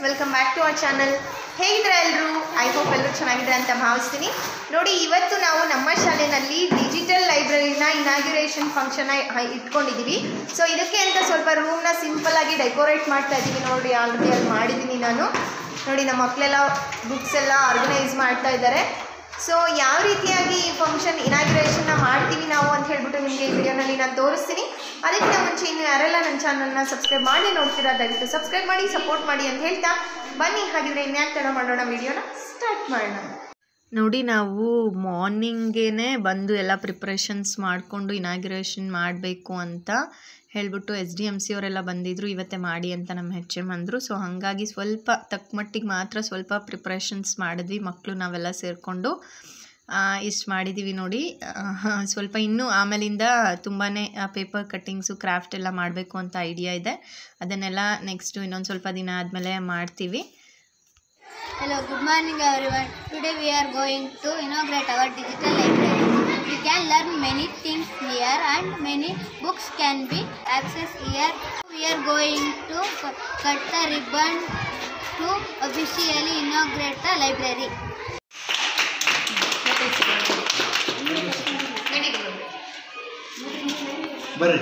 Welcome back to our channel. ಹೇಗಿದ್ರೆ ಎಲ್ಲರೂ? I hope ಎಲ್ಲರೂ ಚೆನ್ನಾಗಿದ್ದಾರೆ ಅಂತ ಭಾವಿಸ್ತೀನಿ. ನೋಡಿ, ಇವತ್ತು ನಾವು ನಮ್ಮ ಶಾಲೆಯಲ್ಲಿ ಡಿಜಿಟಲ್ ಲೈಬ್ರರಿನ ಇನಾಗ್ಯುರೇಷನ್ ಫಂಕ್ಷನ್ ಇಟ್ಕೊಂಡಿದ್ದೀವಿ. ಸೊ ಇದಕ್ಕೆ ಅಂತ ಸ್ವಲ್ಪ ರೂಮ್ನ ಸಿಂಪಲ್ಲಾಗಿ ಡೆಕೋರೇಟ್ ಮಾಡ್ತಾ ಇದ್ದೀವಿ. ನೋಡಿ, ಆಲ್ರೆಡಿ ಅಲ್ಲಿ ಮಾಡಿದ್ದೀನಿ ನಾನು. ನೋಡಿ, ನಮ್ಮ ಮಕ್ಕಳೆಲ್ಲ ಬುಕ್ಸ್ ಎಲ್ಲ ಆರ್ಗನೈಸ್ ಮಾಡ್ತಾ ಇದ್ದಾರೆ. ಸೊ ಯಾವ ರೀತಿಯಾಗಿ ಈ ಫಂಕ್ಷನ್ ಇನಾಗ್ಯುರೇಷನ್ನ ಮಾಡ್ತೀವಿ ನಾವು ಅಂತ ಹೇಳ್ಬಿಟ್ಟು ನಿಮಗೆ ಈ ವಿಡಿಯೋನಲ್ಲಿ ನಾನು ತೋರಿಸ್ತೀನಿ. ಅದಕ್ಕಿಂತ ಮುಂಚೆ ಇನ್ನು ಯಾರೆಲ್ಲ ನನ್ನ ಚಾನಲ್ನ ಸಬ್ಸ್ಕ್ರೈಬ್ ಮಾಡಿ ನೋಡ್ತೀರಾ, ದಯವಿಟ್ಟು ಸಬ್ಸ್ಕ್ರೈಬ್ ಮಾಡಿ, ಸಪೋರ್ಟ್ ಮಾಡಿ ಅಂತ ಹೇಳ್ತಾ ಬನ್ನಿ. ಹಾಗಿದ್ರೆ ಇನ್ಯಾಕೆ ತಡ ಮಾಡೋಣ, ವಿಡಿಯೋನ ಸ್ಟಾರ್ಟ್ ಮಾಡೋಣ. ನೋಡಿ, ನಾವು ಮಾರ್ನಿಂಗೇ ಬಂದು ಎಲ್ಲ ಪ್ರಿಪ್ರೇಷನ್ಸ್ ಮಾಡಿಕೊಂಡು ಇನಾಗ್ಯುರೇಷನ್ ಮಾಡಬೇಕು ಅಂತ ಹೇಳ್ಬಿಟ್ಟು SDMC ಅವರೆಲ್ಲ ಬಂದಿದ್ದರು. ಇವತ್ತೇ ಮಾಡಿ ಅಂತ ನಮ್ಮ HM ಅಂದರು. ಸೊ ಹಾಗಾಗಿ ಸ್ವಲ್ಪ ತಕ್ಕಮಟ್ಟಿಗೆ ಮಾತ್ರ ಸ್ವಲ್ಪ ಪ್ರಿಪ್ರೇಷನ್ಸ್ ಮಾಡಿದ್ವಿ, ಮಕ್ಕಳು ನಾವೆಲ್ಲ ಸೇರಿಕೊಂಡು ಇಷ್ಟು ಮಾಡಿದ್ದೀವಿ. ನೋಡಿ, ಸ್ವಲ್ಪ ಇನ್ನೂ ಆಮೇಲಿಂದ ತುಂಬಾ ಪೇಪರ್ ಕಟ್ಟಿಂಗ್ಸು, ಕ್ರಾಫ್ಟ್ ಎಲ್ಲ ಮಾಡಬೇಕು ಅಂತ ಐಡಿಯಾ ಇದೆ. ಅದನ್ನೆಲ್ಲ ನೆಕ್ಸ್ಟು ಇನ್ನೊಂದು ಸ್ವಲ್ಪ ದಿನ ಆದಮೇಲೆ ಮಾಡ್ತೀವಿ. Hello, good morning everyone. Today we are going to inaugurate our digital library. We can learn many things here and many books can be accessed here. We are going to cut the ribbon to officially inaugurate the library. ಬರ್ರಿ.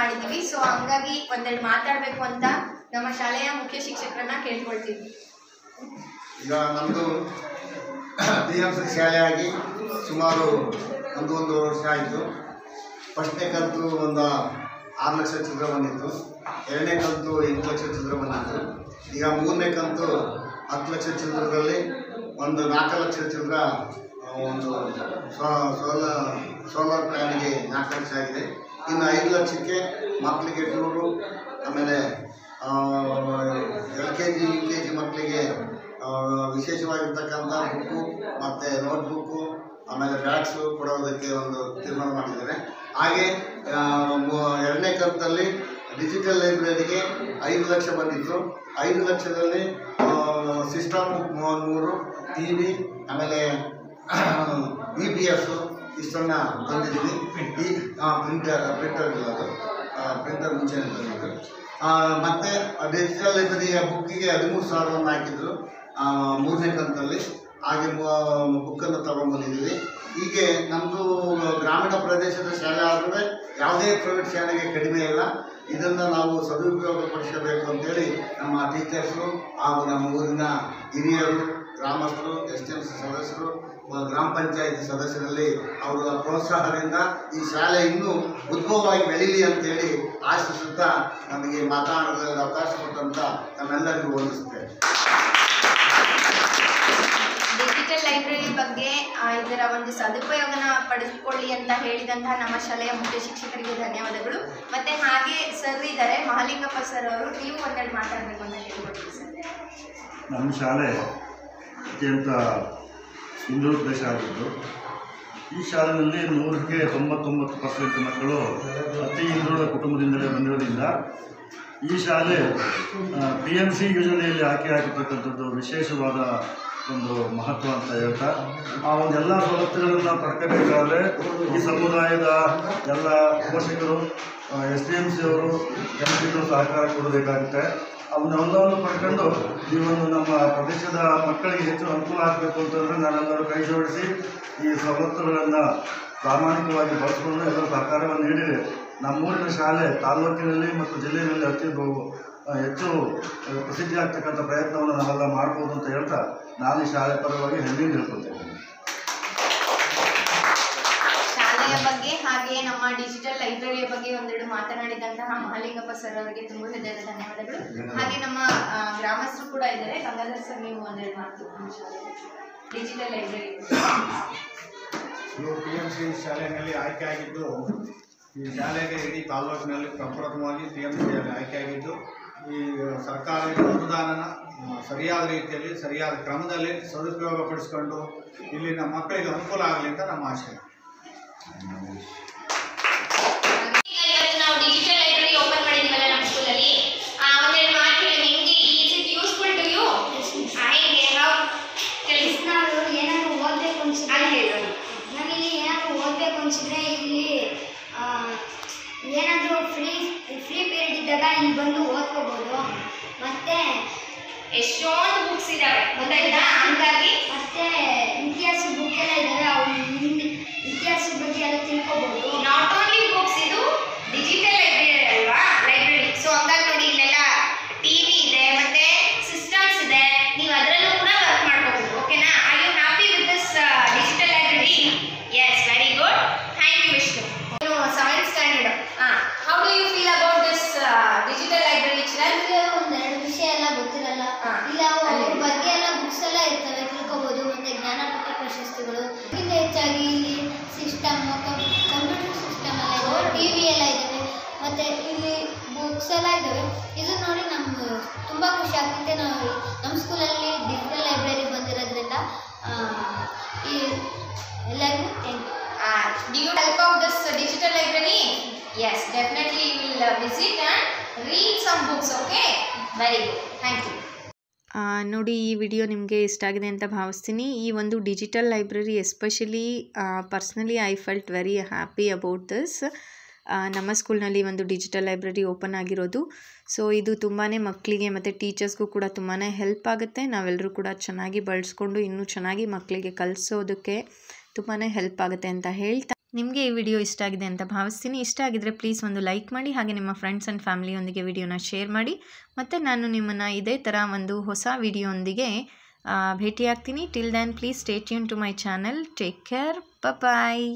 ಮಾಡಿದ್ದೀವಿ. So ಹಂಗಾಗಿ ಒಂದೆರಡು ಮಾತಾಡಬೇಕು ಅಂತ ನಮ್ಮ ಶಾಲೆಯ ಮುಖ್ಯ ಶಿಕ್ಷಕರನ್ನ ಕೇಳ್ಕೊಳ್ತೀವಿ. ಈಗ ನಮ್ಮದು PMC ಶಾಲೆಯಾಗಿ ಸುಮಾರು ಒಂದು ವರ್ಷ ಆಯಿತು. ಫಸ್ಟ್ನೇ ಕಂತು ಒಂದು 6 ಲಕ್ಷ ಚಿಲ್ಲರೆ ಬಂದಿತ್ತು, 2ನೇ ಕಂತು 8 ಲಕ್ಷ ಚಿಲ್ಲರೆ ಬಂದಿತ್ತು. ಈಗ 3ನೇ ಕಂತು 10 ಲಕ್ಷ ಚಿಲ್ಲರದಲ್ಲಿ ಒಂದು 4 ಲಕ್ಷ ಚಿಲ್ಲರ ಒಂದು ಸೋಲಾರ್ ಪ್ಲ್ಯಾನ್ಗೆ 4 ಲಕ್ಷ ಆಗಿದೆ. ಇನ್ನು 5 ಲಕ್ಷಕ್ಕೆ ಮಕ್ಕಳಿಗೆ ಟೂರು, ಆಮೇಲೆ LKG UKG ಮಕ್ಕಳಿಗೆ ವಿಶೇಷವಾಗಿರ್ತಕ್ಕಂಥ ಬುಕ್ಕು ಮತ್ತು ನೋಟ್ಬುಕ್ಕು ಆಮೇಲೆ ಬ್ಯಾಗ್ಸು ಕೊಡೋದಕ್ಕೆ ಒಂದು ತೀರ್ಮಾನ ಮಾಡಿದ್ದಾರೆ. ಹಾಗೆ 2ನೇ ಕಂತಲ್ಲಿ ಡಿಜಿಟಲ್ ಲೈಬ್ರರಿಗೆ 5 ಲಕ್ಷ ಬಂದಿತ್ತು. 5 ಲಕ್ಷದಲ್ಲಿ ಸಿಸ್ಟಮ್ 3 TV ಆಮೇಲೆ EPS ಇಷ್ಟನ್ನು ತಂದಿದ್ದೀವಿ. ಈ ಪ್ರಿಂಟರ್ ಇಲ್ಲ, ಅದು ಪ್ರಿಂಟರ್ ಮುಂಚೆನೇ ತಂದಿದ್ದು. ಮತ್ತು ಡಿಜಿಟಲ್ ಲೈಬ್ರರಿಯ ಬುಕ್ಕಿಗೆ 13,000 ಹಾಕಿದ್ರು 3ನೇ ಕಂತಲ್ಲಿ. ಹಾಗೆ ಬುಕ್ಕನ್ನು ತಗೊಂಡ್ಬಂದಿದ್ದೀವಿ. ಹೀಗೆ ನಮ್ಮದು ಗ್ರಾಮೀಣ ಪ್ರದೇಶದ ಶಾಲೆ ಆದರೂ ಯಾವುದೇ ಪ್ರೈವೇಟ್ ಶಾಲೆಗೆ ಕಡಿಮೆ ಇಲ್ಲ. ಇದನ್ನು ನಾವು ಸದುಪಯೋಗಪಡಿಸಬೇಕು ಅಂತೇಳಿ ನಮ್ಮ ಟೀಚರ್ಸು ಹಾಗೂ ನಮ್ಮ ಊರಿನ ಹಿರಿಯರು, ಗ್ರಾಮಸ್ಥರು, STMC ಸದಸ್ಯರು, ಗ್ರಾಮ ಪಂಚಾಯತಿ ಸದಸ್ಯರಲ್ಲಿ ಅವರ ಪ್ರೋತ್ಸಾಹದಿಂದ ಈ ಶಾಲೆ ಇನ್ನೂ ಉದ್ಭವವಾಗಿ ಬೆಳೀಲಿ ಅಂತೇಳಿ ಆಶಿಸುತ್ತಾ ನಮಗೆ ಮಾತನಾಡಲು ಅವಕಾಶ ಕೊಟ್ಟಂತ ನಮ್ಮೆಲ್ಲರಿಗೂ ವಂದಿಸುತ್ತೇವೆ. ಡಿಜಿಟಲ್ ಲೈಬ್ರರಿ ಬಗ್ಗೆ ಇದರ ಒಂದು ಸದುಪಯೋಗನ ಪಡೆದುಕೊಳ್ಳಿ ಅಂತ ಹೇಳಿದಂತಹ ನಮ್ಮ ಶಾಲೆಯ ಮುಖ್ಯ ಶಿಕ್ಷಕರಿಗೆ ಧನ್ಯವಾದಗಳು. ಮತ್ತು ಹಾಗೆ ಸರ್ ಇದ್ದಾರೆ, ಮಹಾಲಿಂಗಪ್ಪ ಸರ್ ಅವರು, ನೀವು ಒಂದೆರಡು ಮಾತಾಡಬೇಕು ಅಂತ ಹೇಳ್ಕೊಡ್ತೀವಿ ಸರ್. ನಮ್ಮ ಶಾಲೆ ಅತ್ಯಂತ ಹಿಂದುಳಿದ ಶಾಲೆ ಆಗಿದ್ದು, ಈ ಶಾಲೆಯಲ್ಲಿ 100ಕ್ಕೆ 99% ಮಕ್ಕಳು ಅತಿ ಹಿಂದುಳಿದ ಕುಟುಂಬದಿಂದಲೇ ಬಂದಿರೋದ್ರಿಂದ ಈ ಶಾಲೆ PMC ಯೋಜನೆಯಲ್ಲಿ ಆಗಿರ್ತಕ್ಕಂಥದ್ದು ವಿಶೇಷವಾದ ಒಂದು ಮಹತ್ವ ಅಂತ ಹೇಳ್ತಾ, ಆ ಒಂದೆಲ್ಲ ಸವಲತ್ತುಗಳನ್ನು ಪಡ್ಕೋಬೇಕಾದ್ರೆ ಈ ಸಮುದಾಯದ ಎಲ್ಲ ಪೋಷಕರು, STMC ಅವರು ಜನರಿಗೂ ಸಹಕಾರ ಕೊಡಬೇಕಾಗುತ್ತೆ. ಅವನ್ನೆಲ್ಲವನ್ನು ಪಡ್ಕೊಂಡು ಈ ಒಂದು ನಮ್ಮ ಪ್ರದೇಶದ ಮಕ್ಕಳಿಗೆ ಹೆಚ್ಚು ಅನುಕೂಲ ಆಗಬೇಕು ಅಂತಂದರೆ ನಾವೆಲ್ಲರೂ ಕೈ ಜೋಡಿಸಿ ಈ ಸವಲತ್ತುಗಳನ್ನು ಪ್ರಾಮಾಣಿಕವಾಗಿ ಬಳಸ್ಕೊಂಡು ಎಲ್ಲರೂ ಸಹಕಾರವನ್ನು ನೀಡಿದರೆ ನಮ್ಮೂರಿನ ಶಾಲೆ ತಾಲೂಕಿನಲ್ಲಿ ಮತ್ತು ಜಿಲ್ಲೆಯಲ್ಲಿ ಹೆಚ್ಚು ಪ್ರಸಿದ್ಧಿ ಆಗ್ತಕ್ಕಂಥ ಪ್ರಯತ್ನವನ್ನು ನಾವೆಲ್ಲ ಮಾಡ್ಬೋದು ಅಂತ ಹೇಳ್ತಾ ನಾನು ಈ ಶಾಲೆ ಪರವಾಗಿ ಹೆಮ್ಮೆಯಿಂದ ಹೇಳ್ಕೊಳ್ತೇನೆ. ಶಾಲೆಯ ಬಗ್ಗೆ ಹಾಗೆ ನಮ್ಮ ಡಿಜಿಟಲ್ ಲೈಬ್ರರಿಯ ಬಗ್ಗೆ ಒಂದೆರಡು ಮಾತನಾಡಿದಂತಹ ಮಹಾಲಿಂಗಪ್ಪ ಸರ್ ಅವರಿಗೆ ತುಂಬ ಹೃದಯದ ಧನ್ಯವಾದಗಳು. ಹಾಗೆ ನಮ್ಮ ಗ್ರಾಮಸ್ಥರು ಕೂಡ ಇದ್ದಾರೆ. ಗಂಗಾಧರ್ ಸರ್, ನೀವು ಒಂದೆರಡು ಮಾತು ನಮ್ಮ ಶಾಲೆ ಡಿಜಿಟಲ್ ಲೈಬ್ರರಿ. PMC ಶಾಲೆಯಲ್ಲಿ ಆಯ್ಕೆ ಆಗಿದ್ದು, ಈ ಶಾಲೆಗೆ ಇಡೀ ತಾಲೂಕಿನಲ್ಲಿ ಪ್ರಪ್ರಥಮವಾಗಿ PMC ಆಯ್ಕೆ ಆಗಿದ್ದು, ಈ ಸರ್ಕಾರದ ಅನುದಾನನ ಸರಿಯಾದ ರೀತಿಯಲ್ಲಿ ಸರಿಯಾದ ಕ್ರಮದಲ್ಲಿ ಸದುಪಯೋಗಪಡಿಸಿಕೊಂಡು ಇಲ್ಲಿನ ಮಕ್ಕಳಿಗೆ ಅನುಕೂಲ ಆಗಲಿ ಅಂತ ನಮ್ಮ ಆಶಯ. ನಾವು ಡಿಜಿಟಲ್ ಲೈಬ್ರರಿ ಓಪನ್ ಮಾಡಿದೀವಲ್ಲ ನಮ್ಮ ಸ್ಕೂಲಲ್ಲಿ, ಒಂದೆರಡು ಮಾತು ಹೇಳಿ. ನಿಮಗೆ is it useful to you? ಹೇಗೆ ನಾವು ಏನಾದರೂ ಓದಬೇಕು ಅನ್ಸಿದ್ರೆ ಅಲ್ಲಿ ಹೇಳೋದು. ನಮಗೆ ಏನಾದರೂ ಓದಬೇಕು ಅನ್ಸಿದ್ರೆ ಇಲ್ಲಿ ಏನಾದರೂ ಫ್ರೀ ಪೀರಿಯಡ್ ಇದ್ದಾಗ ಇಲ್ಲಿ ಬಂದು ಓದ್ಕೋಬೋದು. ಮತ್ತು ಎಷ್ಟೊಂದು ಬುಕ್ಸ್ ಇದಾವೆ ಗೊತ್ತಾಯ್ತಾ? ಹಂಗಾಗಿ ಮತ್ತು ಇತಿಹಾಸ ಬುಕ್ ಎಲ್ಲ ಇದ್ದಾವೆ, ಅವ್ರು ಇತಿಹಾಸದ ಬಗ್ಗೆ ಎಲ್ಲ ತಿಳ್ಕೊಬೋದು. ನಾಟ್ ಓನ್ಲಿ ಬುಕ್ಸ್, ಇದು ಡಿಜಿಟಲ್ ಲೈಬ್ರರಿ ಅಲ್ವಾ, ಲೈಬ್ರರಿ. ಸೊ ಹಂಗಾಗಿ ನೋಡಿ, ಇಲ್ಲೆಲ್ಲ TV ಇದೆ, ಮತ್ತೆ ಸಿಸ್ಟಮ್ಸ್ ಇದೆ, ನೀವು ಅದರಲ್ಲೂ ಕೂಡ ವರ್ಕ್ ಮಾಡ್ಕೋಬಹುದು. ಓಕೆನಾ? Are you happy with this digital library? Yes, very good. Thank you Vishnu. 7th standard. How do you feel about this digital library children? ಒಂದೆರಡು ವಿಷಯ ಎಲ್ಲ ಗೊತ್ತಿರಲ್ಲ, ಇಲ್ಲ ಅವ್ರ ಬಗ್ಗೆ ಎಲ್ಲ ಬುಕ್ಸ್ ಎಲ್ಲ ಇರ್ತವೆ, ತಿಳ್ಕೊಬೋದು. ಮತ್ತು ಜ್ಞಾನಪೀಠ ಪ್ರಶಸ್ತಿಗಳು. ಇದಕ್ಕಿಂತ ಹೆಚ್ಚಾಗಿ ಇಲ್ಲಿ ಸಿಸ್ಟಮ್, ಕಂಪ್ಯೂಟರ್ ಸಿಸ್ಟಮ್ ಎಲ್ಲ ಇದ್ದಾವೆ, TV ಎಲ್ಲ ಇದ್ದಾವೆ, ಮತ್ತು ಇಲ್ಲಿ ಬುಕ್ಸ್ ಎಲ್ಲ ಇದ್ದಾವೆ. ಇದು ನೋಡಿ ನಮ್ಗೆ ತುಂಬ ಖುಷಿ ಆಗ್ತೈತೆ. ನಾವು ನಮ್ಮ ಸ್ಕೂಲಲ್ಲಿ ಡಿಜಿಟಲ್ ಲೈಬ್ರರಿ ಬಂದಿರೋದ್ರಿಂದ ಈ ಎಲ್ಲರಿಗೂ thank you. Do you help out this digital library? Yes, definitely you will visit and read some books. Okay, very good. Thank you. ನೋಡಿ, ಈ ವಿಡಿಯೋ ನಿಮಗೆ ಇಷ್ಟ ಆಗಿದೆ ಅಂತ ಭಾವಿಸ್ತೀನಿ. ಈ ಒಂದು digital library especially personally I felt very happy about this. ನಮ್ಮ ಸ್ಕೂಲ್ನಲ್ಲಿ ಒಂದು ಡಿಜಿಟಲ್ ಲೈಬ್ರರಿ ಓಪನ್ ಆಗಿರೋದು. ಸೊ ಇದು ತುಂಬಾ ಮಕ್ಕಳಿಗೆ ಮತ್ತು ಟೀಚರ್ಸ್ಗೂ ಕೂಡ ತುಂಬಾ ಹೆಲ್ಪ್ ಆಗುತ್ತೆ. ನಾವೆಲ್ಲರೂ ಕೂಡ ಚೆನ್ನಾಗಿ ಬಳಸ್ಕೊಂಡು ಇನ್ನೂ ಚೆನ್ನಾಗಿ ಮಕ್ಕಳಿಗೆ ಕಲಿಸೋದಕ್ಕೆ ತುಂಬಾ ಹೆಲ್ಪ್ ಆಗುತ್ತೆ ಅಂತ ಹೇಳ್ತಾ ನಿಮಗೆ ಈ ವಿಡಿಯೋ ಇಷ್ಟ ಆಗಿದೆ ಅಂತ ಭಾವಿಸ್ತೀನಿ. ಇಷ್ಟ ಆಗಿದ್ರೆ ಪ್ಲೀಸ್ ಒಂದು ಲೈಕ್ ಮಾಡಿ, ಹಾಗೆ ನಿಮ್ಮ ಫ್ರೆಂಡ್ಸ್ ಆ್ಯಂಡ್ ಫ್ಯಾಮಿಲಿಯೊಂದಿಗೆ ವಿಡಿಯೋನ ಶೇರ್ ಮಾಡಿ. ಮತ್ತು ನಾನು ನಿಮ್ಮನ್ನು ಇದೇ ಥರ ಒಂದು ಹೊಸ ವಿಡಿಯೋಂದಿಗೆ ಭೇಟಿಯಾಗ್ತೀನಿ. Till then please stay tuned to my channel. Take care. Bye.